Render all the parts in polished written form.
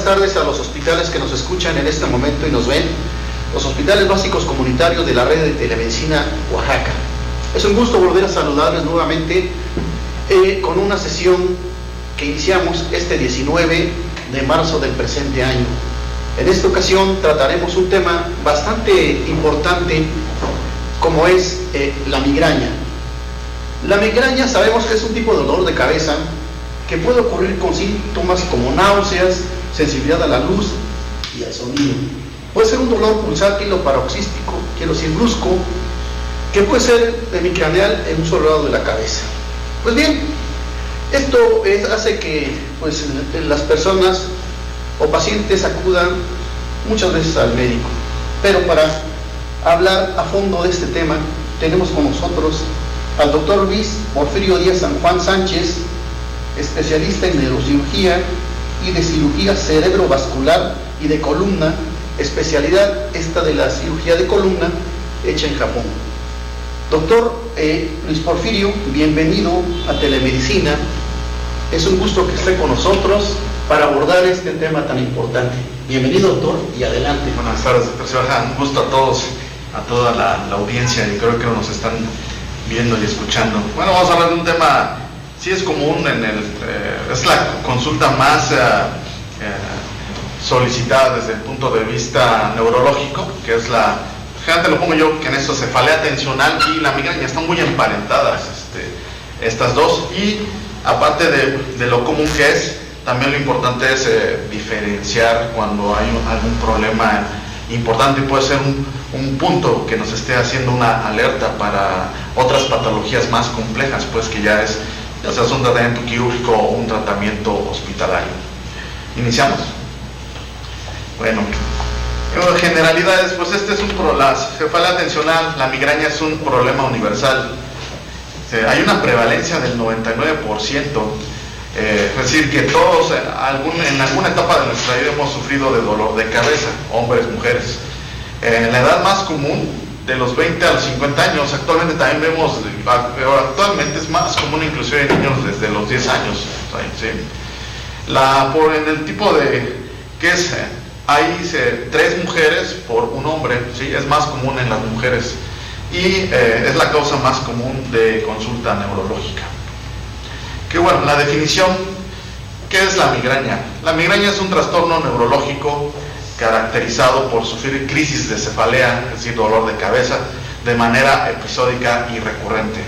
tardes a los hospitales que nos escuchan en este momento y nos ven, los hospitales básicos comunitarios de la red de telemedicina Oaxaca. Es un gusto volver a saludarles nuevamente con una sesión que iniciamos este 19 de marzo del presente año. En esta ocasión trataremos un tema bastante importante como es la migraña. La migraña sabemos que es un tipo de dolor de cabeza que puede ocurrir con síntomas como náuseas, sensibilidad a la luz y al sonido. Puede ser un dolor pulsátil o paroxístico, quiero decir brusco, que puede ser hemicraneal en un solo lado de la cabeza. Pues bien, esto hace que las personas o pacientes acudan muchas veces al médico. Pero para hablar a fondo de este tema, tenemos con nosotros al doctor Luis Porfirio Díaz San Juan Sánchez, especialista en neurocirugía y de cirugía cerebrovascular y de columna, especialidad esta de la cirugía de columna hecha en Japón. Doctor Luis Porfirio, bienvenido a Telemedicina. Es un gusto que esté con nosotros para abordar este tema tan importante. Bienvenido, doctor, y adelante. Buenas tardes, doctor Sebastián. Un gusto a todos, a toda la audiencia, y creo que nos están viendo y escuchando. Bueno, vamos a hablar de un tema, sí es común, es la consulta más solicitada desde el punto de vista neurológico, que es generalmente lo pongo yo, que en esto cefalea tensional y la migraña están muy emparentadas, estas dos, y aparte de lo común que es, también lo importante es diferenciar cuando hay algún problema importante, y puede ser un punto que nos esté haciendo una alerta para otras patologías más complejas, pues que ya sea un tratamiento quirúrgico o un tratamiento hospitalario. ¿Iniciamos? Bueno, en generalidades, pues la cefalea tensional, la migraña es un problema universal. Hay una prevalencia del 99%, es decir, que todos en alguna etapa de nuestra vida hemos sufrido de dolor de cabeza, hombres, mujeres. La edad más común, de los 20 a los 50 años, actualmente también vemos, pero actualmente es más común inclusive en niños desde los 10 años. ¿Sí? En el tipo de, que es, hay 3 mujeres por un hombre, ¿sí? Es más común en las mujeres, y es la causa más común de consulta neurológica. Que bueno, la definición, ¿qué es la migraña? La migraña es un trastorno neurológico caracterizado por sufrir crisis de cefalea, es decir, dolor de cabeza, de manera episódica y recurrente,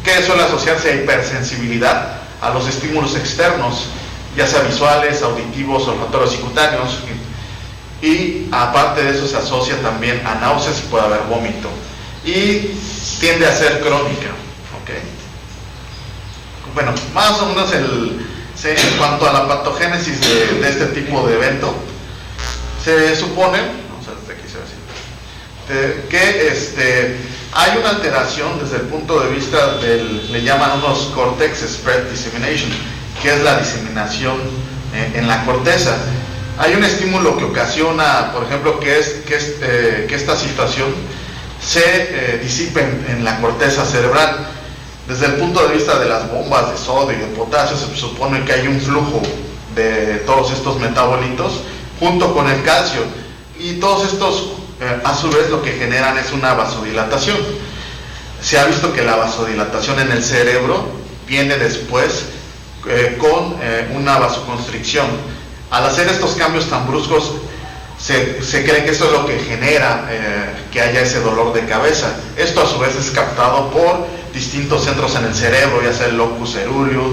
que suele asociarse a hipersensibilidad a los estímulos externos, ya sea visuales, auditivos, olfatorios y cutáneos, y aparte de eso se asocia también a náuseas y puede haber vómito, y tiende a ser crónica. ¿Okay? Bueno, más o menos en cuanto a la patogénesis de este tipo de evento, se supone, vamos a ver desde aquí se va a decir, que hay una alteración desde el punto de vista le llaman unos cortex spread dissemination, que es la diseminación en la corteza. Hay un estímulo que ocasiona, por ejemplo, que esta situación se disipe en la corteza cerebral. Desde el punto de vista de las bombas de sodio y de potasio, se supone que hay un flujo de todos estos metabolitos junto con el calcio, y todos estos a su vez lo que generan es una vasodilatación. Se ha visto que la vasodilatación en el cerebro viene después con una vasoconstricción. Al hacer estos cambios tan bruscos, se cree que eso es lo que genera que haya ese dolor de cabeza. Esto a su vez es captado por distintos centros en el cerebro, ya sea el locus coeruleus,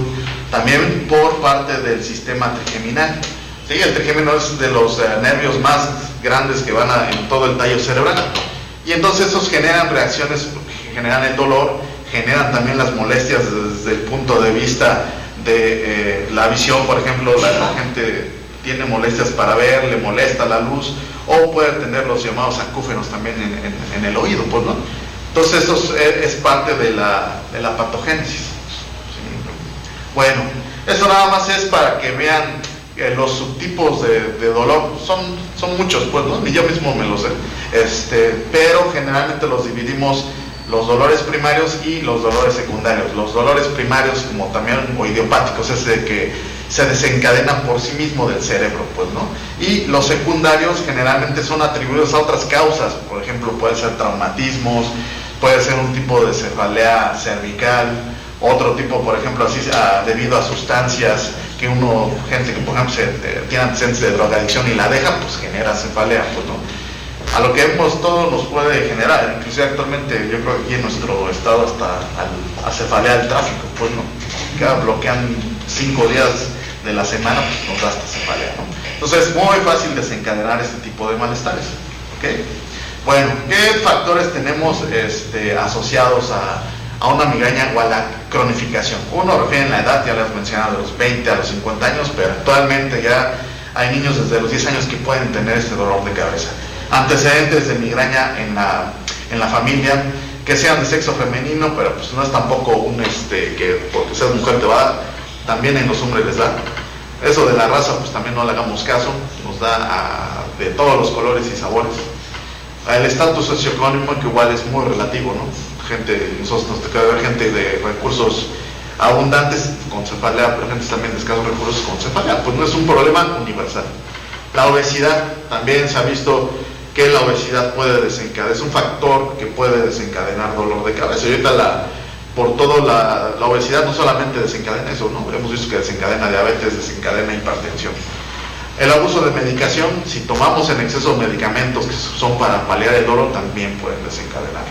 también por parte del sistema trigeminal. Sí, el trigémino es de los nervios más grandes que van en todo el tallo cerebral, y entonces esos generan reacciones, generan el dolor, generan también las molestias desde el punto de vista de la visión. Por ejemplo, la gente tiene molestias para ver, le molesta la luz, o puede tener los llamados acúfenos también en el oído, pues, ¿no? Entonces esto es parte de la patogénesis. ¿Sí? Bueno, eso nada más es para que vean los subtipos de dolor. Son muchos, pues, ¿no? Y yo mismo me los sé, pero generalmente los dividimos: los dolores primarios y los dolores secundarios. Los dolores primarios, como también, o idiopáticos, es de que se desencadena por sí mismo del cerebro, pues, ¿no? Y los secundarios generalmente son atribuidos a otras causas, por ejemplo, puede ser traumatismos, puede ser un tipo de cefalea cervical, otro tipo, por ejemplo, así debido a sustancias que gente que por ejemplo tiene antecedentes de drogadicción y la deja, pues genera cefalea, pues, ¿no? A lo que vemos, todo nos puede generar, inclusive actualmente yo creo que aquí en nuestro estado hasta a cefalea del tráfico, pues, ¿no? Que bloquean 5 días de la semana, pues nos da hasta cefalea, ¿no? Entonces es muy fácil desencadenar este tipo de malestares, ¿ok? Bueno, ¿qué factores tenemos asociados a una migraña o a la cronificación? Uno refiere en la edad, ya les mencionado, de los 20 a los 50 años, pero actualmente ya hay niños desde los 10 años que pueden tener este dolor de cabeza. Antecedentes de migraña en la familia, que sean de sexo femenino, pero pues no es tampoco que porque seas mujer te va a dar, también en los hombres les da. Eso de la raza, pues también no le hagamos caso, nos da de todos los colores y sabores. El estatus socioeconómico, que igual es muy relativo, ¿no? Nosotros nos toca ver gente de recursos abundantes con cefalea, pero gente también de escasos recursos con cefalea, pues no es un problema universal. La obesidad, también se ha visto que la obesidad puede desencadenar, es un factor que puede desencadenar dolor de cabeza. Y ahorita la obesidad no solamente desencadena eso, ¿no? Hemos visto que desencadena diabetes, desencadena hipertensión. El abuso de medicación, si tomamos en exceso medicamentos que son para paliar el dolor, también pueden desencadenar.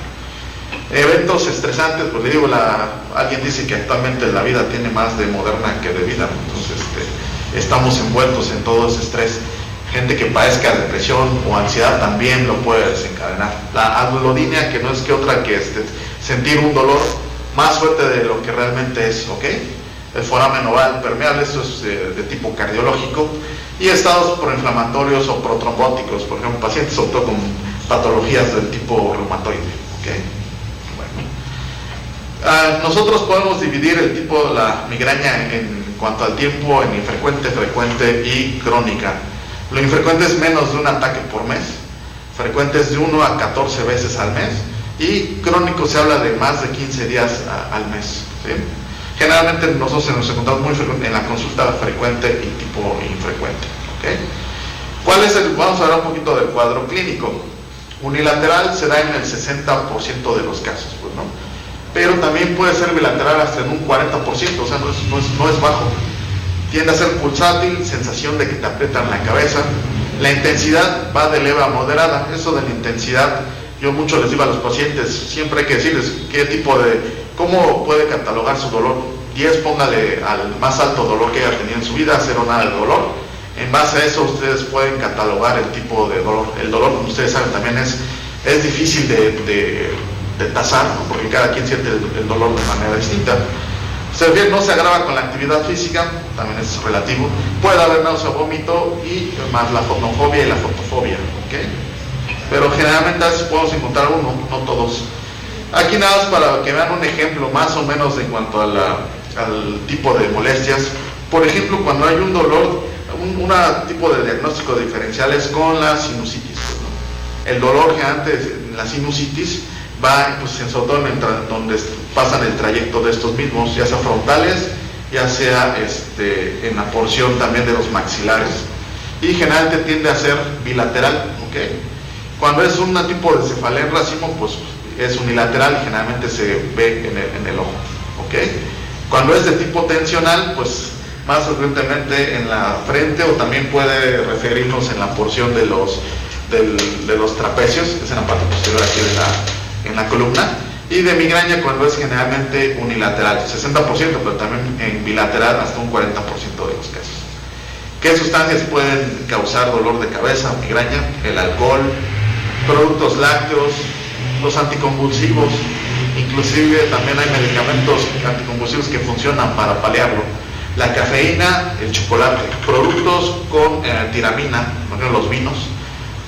Eventos estresantes, pues le digo, alguien dice que actualmente la vida tiene más de moderna que de vida, ¿no? Entonces estamos envueltos en todo ese estrés. Gente que padezca depresión o ansiedad también lo puede desencadenar. La alodinea, que no es que otra que sentir un dolor más fuerte de lo que realmente es, ¿ok? El foramen oval permeable, esto es de tipo cardiológico, y estados proinflamatorios o protrombóticos, por ejemplo, pacientes sobre todo con patologías del tipo reumatoide, ¿ok? Bueno. Nosotros podemos dividir la migraña en cuanto al tiempo en infrecuente, frecuente y crónica. Lo infrecuente es menos de un ataque por mes, frecuente es de 1 a 14 veces al mes, y crónico se habla de más de 15 días al mes, ¿sí? Generalmente nosotros nos encontramos muy frecuente en la consulta frecuente y tipo infrecuente, ¿ok? Vamos a hablar un poquito del cuadro clínico. Unilateral se da en el 60% de los casos, pues, ¿no? Pero también puede ser bilateral hasta en un 40%, o sea, no es bajo. Tiende a ser pulsátil, sensación de que te aprietan la cabeza. La intensidad va de leve a moderada. Eso de la intensidad, yo mucho les digo a los pacientes, siempre hay que decirles cómo puede catalogar su dolor. 10, póngale al más alto dolor que haya tenido en su vida, 0 nada de dolor. En base a eso ustedes pueden catalogar el tipo de dolor. El dolor, como ustedes saben, también es difícil de tasar, ¿no? Porque cada quien siente el dolor de manera distinta. Si bien no se agrava con la actividad física, también es relativo, puede haber náusea, vómito y más la fotofobia y la fotofobia, ¿ok? Pero generalmente a veces podemos encontrar uno, no todos. Aquí nada más para que vean un ejemplo más o menos en cuanto al tipo de molestias. Por ejemplo, cuando hay un dolor, un tipo de diagnóstico diferencial es con la sinusitis, ¿no? El dolor que antes, la sinusitis, va pues en sobre todo donde pasan el trayecto de estos mismos, ya sea frontales, ya sea en la porción también de los maxilares, y generalmente tiende a ser bilateral, ¿ok? Cuando es un tipo de cefalea en racimo, pues es unilateral y generalmente se ve en el ojo, ¿ok? Cuando es de tipo tensional, pues más frecuentemente en la frente, o también puede referirnos en la porción de los trapecios, que es en la parte posterior aquí en la columna, y de migraña cuando es generalmente unilateral, 60%, pero también en bilateral hasta un 40% de los casos. ¿Qué sustancias pueden causar dolor de cabeza, migraña? El alcohol, productos lácteos, los anticonvulsivos, inclusive también hay medicamentos anticonvulsivos que funcionan para paliarlo. La cafeína, el chocolate, productos con tiramina, por ejemplo los vinos,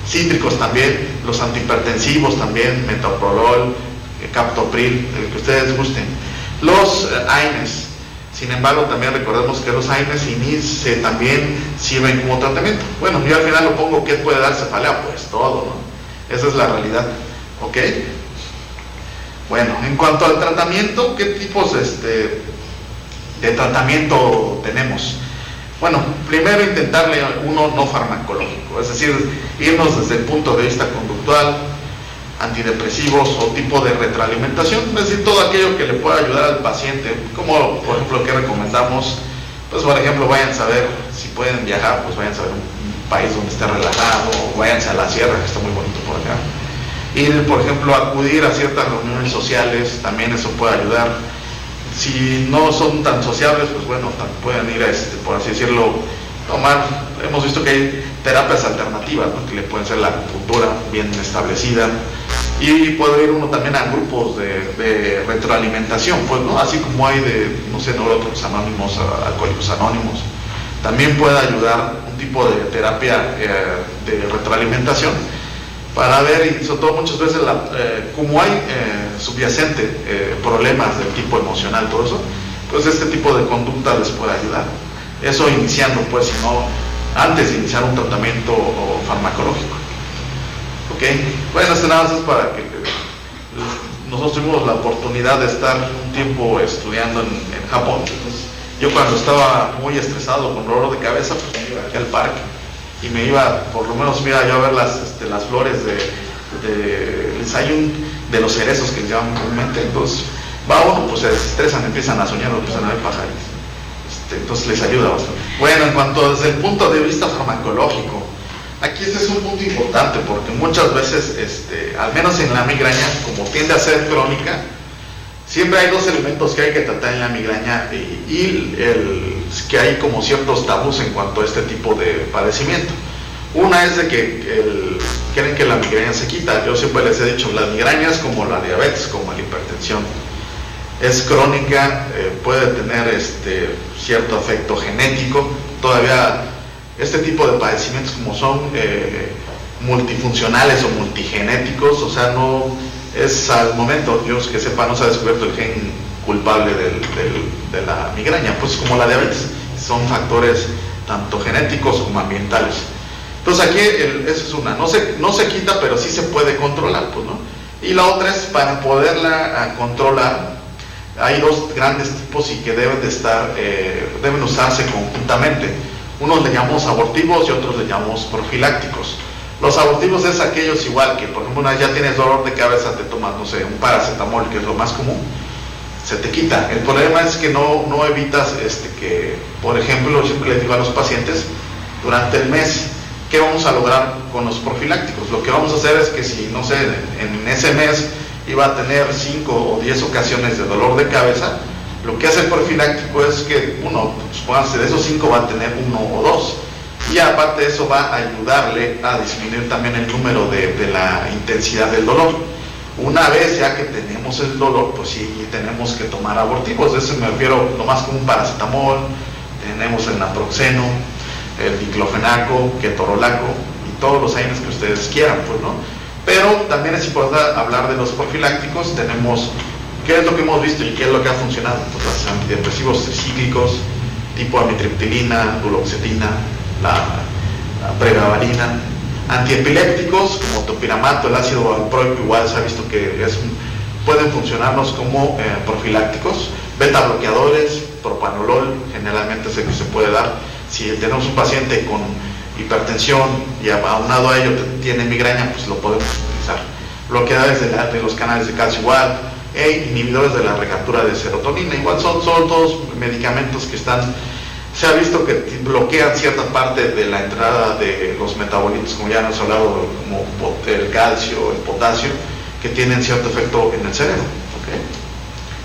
cítricos también, los antihipertensivos también, metoprolol, captopril, el que ustedes gusten. Los AINES, sin embargo, también recordemos que los AINES y NIS también sirven como tratamiento. Bueno, yo al final lo pongo, ¿qué puede dar cefalea? Pues todo, ¿no? Esa es la realidad, ¿ok? Bueno, en cuanto al tratamiento, ¿qué tipos de tratamiento tenemos? Bueno, primero intentarle uno no farmacológico, es decir, irnos desde el punto de vista conductual, antidepresivos o tipo de retroalimentación, es decir, todo aquello que le pueda ayudar al paciente, como por ejemplo que recomendamos, pues por ejemplo vayan a saber, si pueden viajar, pues vayan a ver un país donde esté relajado, váyanse a la sierra, que está muy bonito por acá. Ir, por ejemplo, acudir a ciertas reuniones sociales, también eso puede ayudar. Si no son tan sociables, pues bueno, pueden ir a, por así decirlo, tomar, hemos visto que hay terapias alternativas, ¿no?, que le pueden ser la acupuntura bien establecida, y puede ir uno también a grupos de retroalimentación, pues, ¿no?, así como hay de, no sé, nosotros anónimos, alcohólicos anónimos, también puede ayudar un tipo de terapia de retroalimentación, para ver, y sobre todo muchas veces, como hay subyacente problemas del tipo emocional, todo eso, pues este tipo de conducta les puede ayudar. Eso iniciando, pues, si no, antes de iniciar un tratamiento farmacológico. ¿Ok? Bueno, esto nada más es para que nosotros tuvimos la oportunidad de estar un tiempo estudiando en Japón. Entonces, yo cuando estaba muy estresado con dolor de cabeza, pues me iba aquí al parque y me iba, por lo menos, mira, yo a ver las flores hay de los cerezos que se llaman comúnmente. Entonces va uno, pues se desestresan, empiezan a soñar, empiezan a ver pájaros, entonces les ayuda bastante. Bueno, en cuanto desde el punto de vista farmacológico, aquí este es un punto importante, porque muchas veces, al menos en la migraña, como tiende a ser crónica, siempre hay dos elementos que hay que tratar en la migraña, y que hay como ciertos tabús en cuanto a este tipo de padecimiento. Una es de que creen que la migraña se quita. Yo siempre les he dicho, la migraña es como la diabetes, como la hipertensión. Es crónica, puede tener cierto efecto genético. Todavía este tipo de padecimientos, como son multifuncionales o multigenéticos, o sea, no es al momento, yo que sepa, no se ha descubierto el gen culpable de la migraña, pues como la diabetes, son factores tanto genéticos como ambientales. Entonces aquí esa es una, no se quita, pero sí se puede controlar, pues, ¿no? Y la otra es, para poderla controlar, hay dos grandes tipos y que deben usarse conjuntamente. Unos le llamamos abortivos y otros le llamamos profilácticos. Los abortivos es aquellos igual que, por ejemplo, una vez ya tienes dolor de cabeza, te tomas, no sé, un paracetamol, que es lo más común, se te quita. El problema es que no evitas que, por ejemplo, siempre les digo a los pacientes, durante el mes, ¿qué vamos a lograr con los profilácticos? Lo que vamos a hacer es que si, no sé, en ese mes iba a tener 5 o 10 ocasiones de dolor de cabeza, lo que hace el profiláctico es que uno, supónganse, de esos 5 va a tener 1 o 2. Y aparte de eso va a ayudarle a disminuir también el número de la intensidad del dolor. Una vez ya que tenemos el dolor, pues sí tenemos que tomar abortivos. De eso me refiero nomás como un paracetamol, tenemos el naproxeno, el diclofenaco, ketorolaco y todos los AINES que ustedes quieran, pues, ¿no? Pero también es importante hablar de los profilácticos. Tenemos, ¿qué es lo que hemos visto y qué es lo que ha funcionado? Pues los antidepresivos tricíclicos, tipo amitriptilina, duloxetina, la pregabalina, antiepilépticos como topiramato, el ácido valproico, igual se ha visto que pueden funcionarnos como profilácticos, beta bloqueadores, propanolol, generalmente es el que se puede dar si tenemos un paciente con hipertensión y aunado a ello tiene migraña, pues lo podemos utilizar. Bloqueadores de los canales de calcio igual, inhibidores de la recaptura de serotonina, igual son todos medicamentos que se ha visto que bloquean cierta parte de la entrada de los metabolitos, como ya hemos hablado, como el calcio, el potasio, que tienen cierto efecto en el cerebro, ¿okay?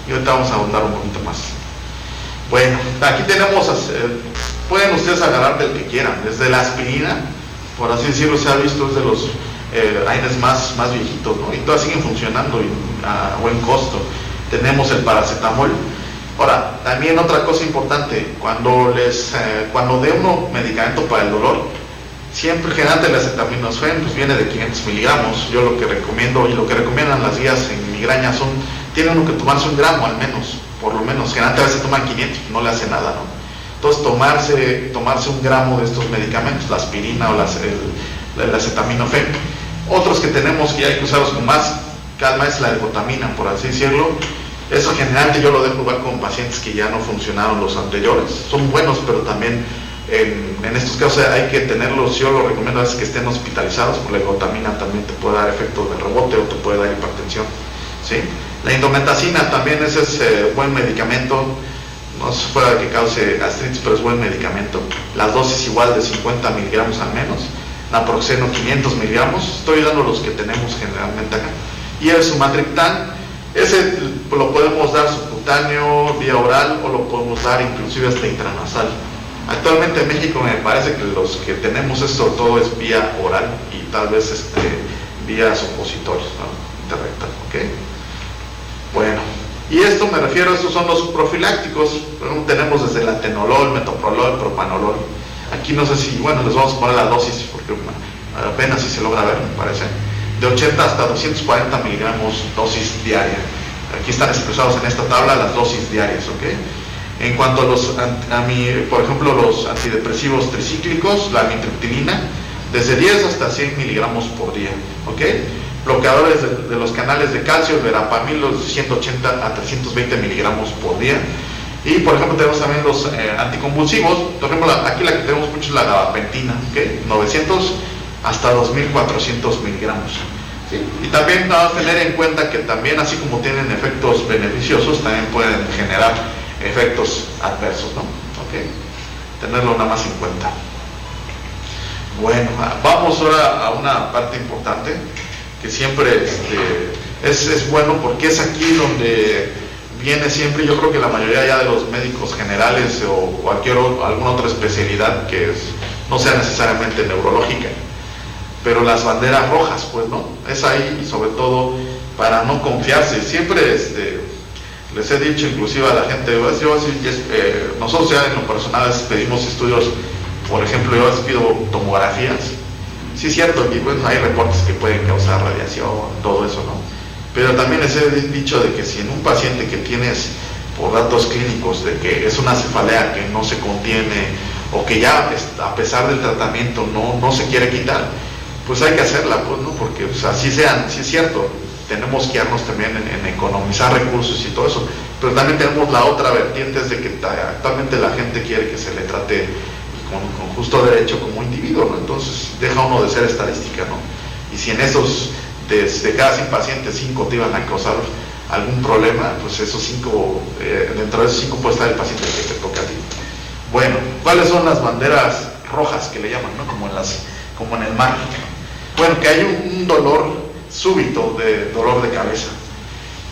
Y ahorita vamos a ahondar un poquito más. Bueno, aquí tenemos, pueden ustedes agarrar del que quieran, desde la aspirina, por así decirlo, se ha visto, es de los AINES más viejitos, ¿no? Y todas siguen funcionando a buen costo. Tenemos el paracetamol. Ahora, también otra cosa importante, cuando dé uno medicamento para el dolor, siempre generalmente el acetaminofén pues viene de 500 miligramos. Yo lo que recomiendo y lo que recomiendan las guías en migraña tiene uno que tomarse 1 gramo al menos, por lo menos. Generalmente a veces toman 500, no le hace nada, ¿no? Entonces tomarse 1 gramo de estos medicamentos, la aspirina o el acetaminofén. Otros que tenemos que hay que usarlos con más calma es la ergotamina, por así decirlo. Eso generalmente yo lo dejo igual con pacientes que ya no funcionaron los anteriores. Son buenos, pero también En estos casos hay que tenerlos, yo lo recomiendo es que estén hospitalizados, porque la glutamina también te puede dar efecto de rebote o te puede dar hipertensión, ¿sí? La indometacina también ese es buen medicamento, no es fuera de que cause gastritis, pero es buen medicamento. Las dosis igual de 50 miligramos al menos, naproxeno 500 miligramos, estoy dando los que tenemos generalmente acá. Y el sumatriptán, ese lo podemos dar subcutáneo, vía oral, o lo podemos dar inclusive hasta intranasal. Actualmente en México me parece que los que tenemos esto todo es vía oral y tal vez vía supositorios, ¿no? Interrectal, ¿ok? Bueno, y esto me refiero, estos son los profilácticos. Tenemos desde el atenolol, metoprolol, propanolol. Aquí no sé si, bueno, les vamos a poner la dosis porque apenas si se logra ver, me parece. De 80 hasta 240 miligramos dosis diaria. Aquí están expresados en esta tabla las dosis diarias, ¿ok? En cuanto a por ejemplo, los antidepresivos tricíclicos, la amitriptilina, desde 10 hasta 100 miligramos por día, ¿ok? Bloqueadores de los canales de calcio, verapamil, los de 180 a 320 miligramos por día. Y, por ejemplo, tenemos también los anticonvulsivos. Por ejemplo, aquí la que tenemos mucho es la gabapentina, ¿ok? 900 hasta 2400 miligramos. ¿Sí? Y también vamos a tener en cuenta que también, así como tienen efectos beneficiosos, también pueden generar efectos adversos, ¿no? ¿Ok? Tenerlo nada más en cuenta. Bueno, vamos ahora a una parte importante que siempre es bueno, porque es aquí donde viene siempre, yo creo que la mayoría ya de los médicos generales o alguna otra especialidad que no sea necesariamente neurológica, pero las banderas rojas, pues, ¿no? Es ahí, y sobre todo para no confiarse. Siempre les he dicho inclusive a la gente, nosotros ya en lo personal pedimos estudios, por ejemplo, yo les pido tomografías. Sí es cierto, y bueno, hay reportes que pueden causar radiación, todo eso, ¿no? Pero también les he dicho de que si en un paciente que tienes por datos clínicos de que es una cefalea que no se contiene o que ya a pesar del tratamiento no se quiere quitar, pues hay que hacerla, pues, ¿no? Porque, o sea, sí es cierto, tenemos que guiarnos también en economizar recursos y todo eso, pero también tenemos la otra vertiente, es de que actualmente la gente quiere que se le trate con justo derecho como individuo, ¿no? Entonces deja uno de ser estadística, ¿no? Y si en esos, de cada 100 pacientes, 5 te iban a causar algún problema, pues esos 5, dentro de esos 5 puede estar el paciente que te toca a ti. Bueno, ¿cuáles son las banderas rojas que le llaman, ¿no? Como en el mar. Bueno, que hay un dolor súbito, dolor de cabeza.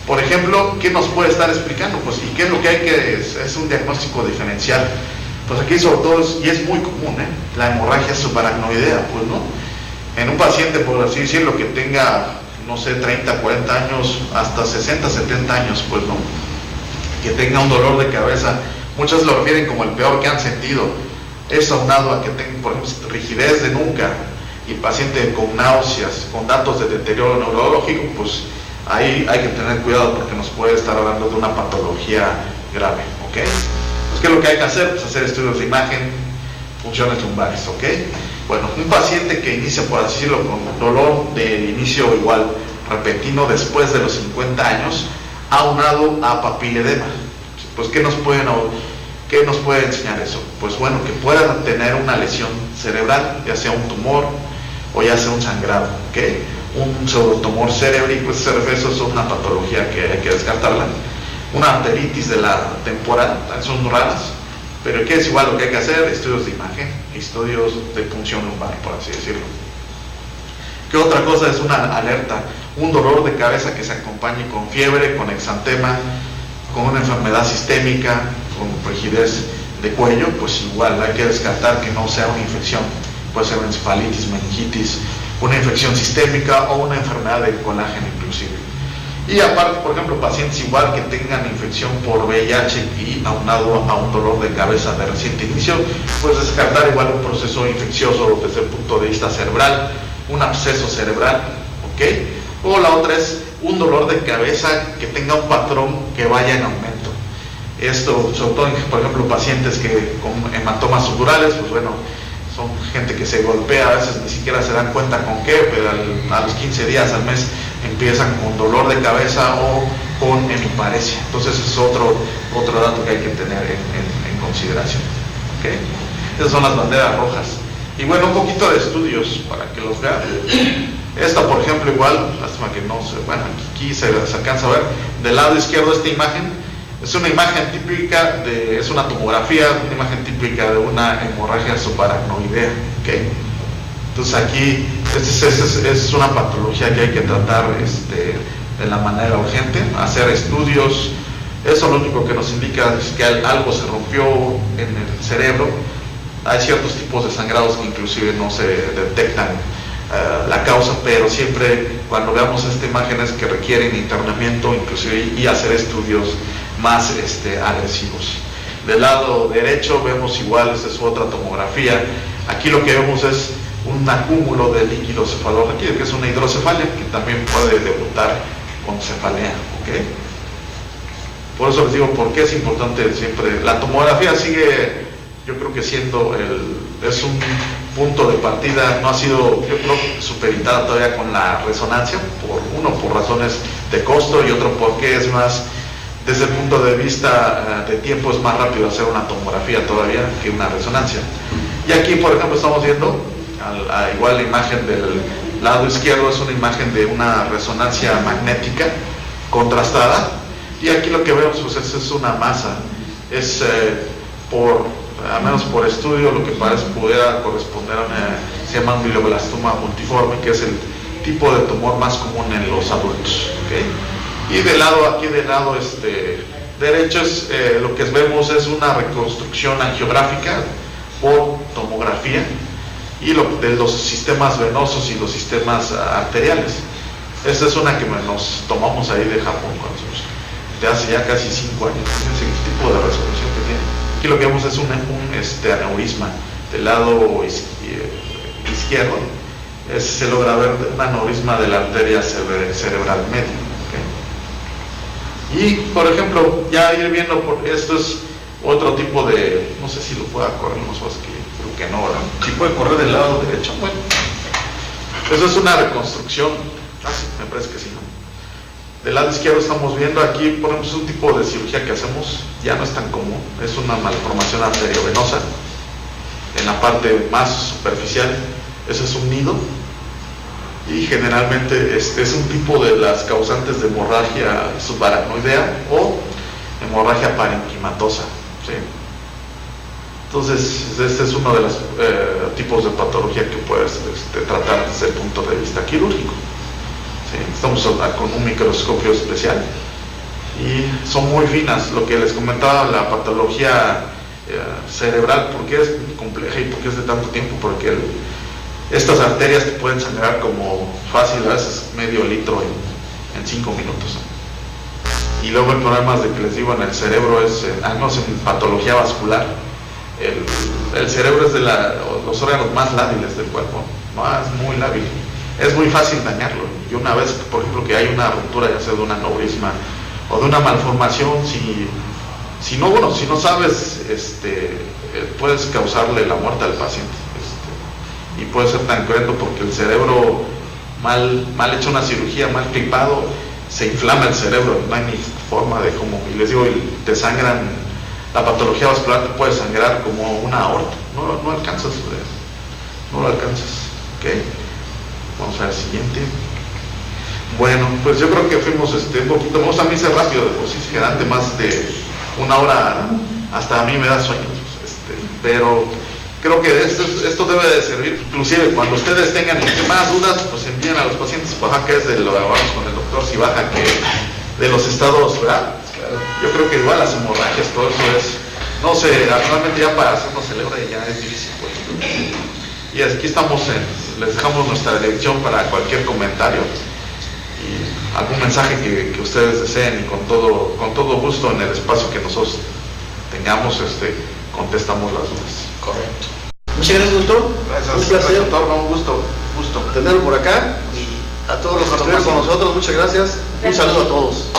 Por ejemplo, ¿qué nos puede estar explicando? Pues, ¿y qué es lo que hay es un diagnóstico diferencial? Pues aquí sobre todo, y es muy común, la hemorragia subaracnoidea, pues, ¿no? En un paciente, por así decirlo, que tenga, no sé, 30, 40 años, hasta 60, 70 años, pues, ¿no? Que tenga un dolor de cabeza, muchos lo refieren como el peor que han sentido. Es aunado a que tenga, por ejemplo, rigidez de nuca y paciente con náuseas, con datos de deterioro neurológico, pues ahí hay que tener cuidado porque nos puede estar hablando de una patología grave, ¿ok? Pues, ¿qué es lo que hay que hacer? Pues hacer estudios de imagen, funciones lumbares, ¿ok? Bueno, un paciente que inicia, por así decirlo, con dolor de inicio igual repentino después de los 50 años, aunado a papiledema, pues ¿qué nos puede enseñar eso? Pues bueno, que puedan tener una lesión cerebral, ya sea un tumor o ya sea un sangrado, ¿ok? Un pseudotumor cerebral, pues eso es una patología que hay que descartarla. Una arteritis de la temporal, son raras, pero que es igual lo que hay que hacer, estudios de imagen, estudios de punción lumbar, por así decirlo. ¿Qué otra cosa es una alerta? Un dolor de cabeza que se acompañe con fiebre, con exantema, con una enfermedad sistémica, con rigidez de cuello, pues igual hay que descartar que no sea una infección, puede ser una encefalitis, meningitis, una infección sistémica o una enfermedad del colágeno inclusive. Y aparte, por ejemplo, pacientes igual que tengan infección por VIH y aunado a un dolor de cabeza de reciente inicio, pues descartar igual un proceso infeccioso desde el punto de vista cerebral, un absceso cerebral, ¿ok? O la otra es un dolor de cabeza que tenga un patrón que vaya en aumento. Esto, sobre todo, por ejemplo, pacientes que con hematomas subdurales, pues bueno, son gente que se golpea, a veces ni siquiera se dan cuenta con qué, pero a los 15 días al mes empiezan con dolor de cabeza o con hemiparesia. Entonces es otro dato que hay que tener en consideración, ¿okay? Esas son las banderas rojas. Y bueno, un poquito de estudios para que los vean. Esta, por ejemplo, igual, lástima que no se, bueno, aquí se alcanza a ver, del lado izquierdo esta imagen, es una imagen típica es una tomografía, una imagen típica de una hemorragia subaracnoidea, ¿okay? Entonces aquí, es una patología que hay que tratar de la manera urgente, hacer estudios. Eso lo único que nos indica es que algo se rompió en el cerebro. Hay ciertos tipos de sangrados que inclusive no se detectan la causa, pero siempre cuando veamos esta imagen es que requieren internamiento inclusive y hacer estudios más agresivos. Del lado derecho vemos igual, esta es otra tomografía. Aquí lo que vemos es un acúmulo de líquido cefalorraquídeo, que es una hidrocefalia que también puede debutar con cefalea, ¿okay? Por eso les digo por qué es importante siempre. La tomografía sigue, yo creo que siendo es un punto de partida, no ha sido, yo creo, supeditada todavía con la resonancia, por razones de costo y otro porque es más, desde el punto de vista de tiempo es más rápido hacer una tomografía todavía que una resonancia. Y aquí, por ejemplo, estamos viendo, igual la imagen del lado izquierdo es una imagen de una resonancia magnética contrastada, y aquí lo que vemos pues es una masa, al menos por estudio, lo que pudiera corresponder a se llama un glioblastoma multiforme, que es el tipo de tumor más común en los adultos, ¿okay? Y aquí del lado derecho lo que vemos es una reconstrucción angiográfica por tomografía y de los sistemas venosos y los sistemas arteriales. Esta es una que nos tomamos ahí de Japón de hace ya casi 5 años. Fíjense el tipo de resolución que tiene. Aquí lo que vemos es un aneurisma del lado izquierdo. Se logra ver un aneurisma de la arteria cerebral media, ¿okay? Y por ejemplo, ya ir viendo, esto es otro tipo de, no sé si lo pueda correr, no sé, creo que no, ¿verdad? Si puede correr del lado derecho, bueno. Eso es una reconstrucción, me parece que sí, ¿no? Del lado izquierdo estamos viendo aquí, por ejemplo, es un tipo de cirugía que hacemos, ya no es tan común, es una malformación arteriovenosa en la parte más superficial. Ese es un nido y generalmente es un tipo de las causantes de hemorragia subaracnoidea o hemorragia parenquimatosa, ¿sí? Entonces este es uno de los tipos de patología que puedes tratar desde el punto de vista quirúrgico. ¿Sí? Estamos con un microscopio especial y son muy finas. Lo que les comentaba, la patología cerebral, ¿por qué es compleja y por qué es de tanto tiempo? Porque estas arterias te pueden sangrar como fácil, a veces medio litro en 5 minutos. Y luego el problema de que les digo en el cerebro es, al menos en patología vascular, el cerebro es de los órganos más lábiles del cuerpo, ¿no? Es muy lábil. Es muy fácil dañarlo. Y una vez, por ejemplo, que hay una ruptura, ya sea de un aneurisma o de una malformación, si no sabes, puedes causarle la muerte al paciente. Y puede ser tan cruento porque el cerebro, mal hecho una cirugía, mal clipado, se inflama el cerebro, no hay ni forma de cómo. Y les digo, te sangran, la patología vascular te puede sangrar como una aorta, no alcanzas, no lo alcanzas, ¿ok? Vamos a ver el siguiente. Bueno, pues yo creo que fuimos un poquito, vamos a mí ser rápido, de por sí generante más de 1 hora, hasta a mí me da sueño, pero creo que esto debe de servir, inclusive cuando ustedes tengan más dudas, pues envíen a los pacientes para Oaxaca, lo hablamos con el doctor Cibaja, que de los estados, ¿verdad? Yo creo que igual las hemorragias, todo eso no sé, actualmente ya para hacernos celebre ya es difícil, pues. Y aquí estamos, les dejamos nuestra dirección para cualquier comentario y algún mensaje que ustedes deseen, y con todo gusto en el espacio que nosotros tengamos, contestamos las dudas. Correcto. Muchas gracias, doctor. Gracias, un placer, doctor, un gusto tenerlo por acá, y a todos los que estuvieron con nosotros, muchas gracias. Un saludo a todos.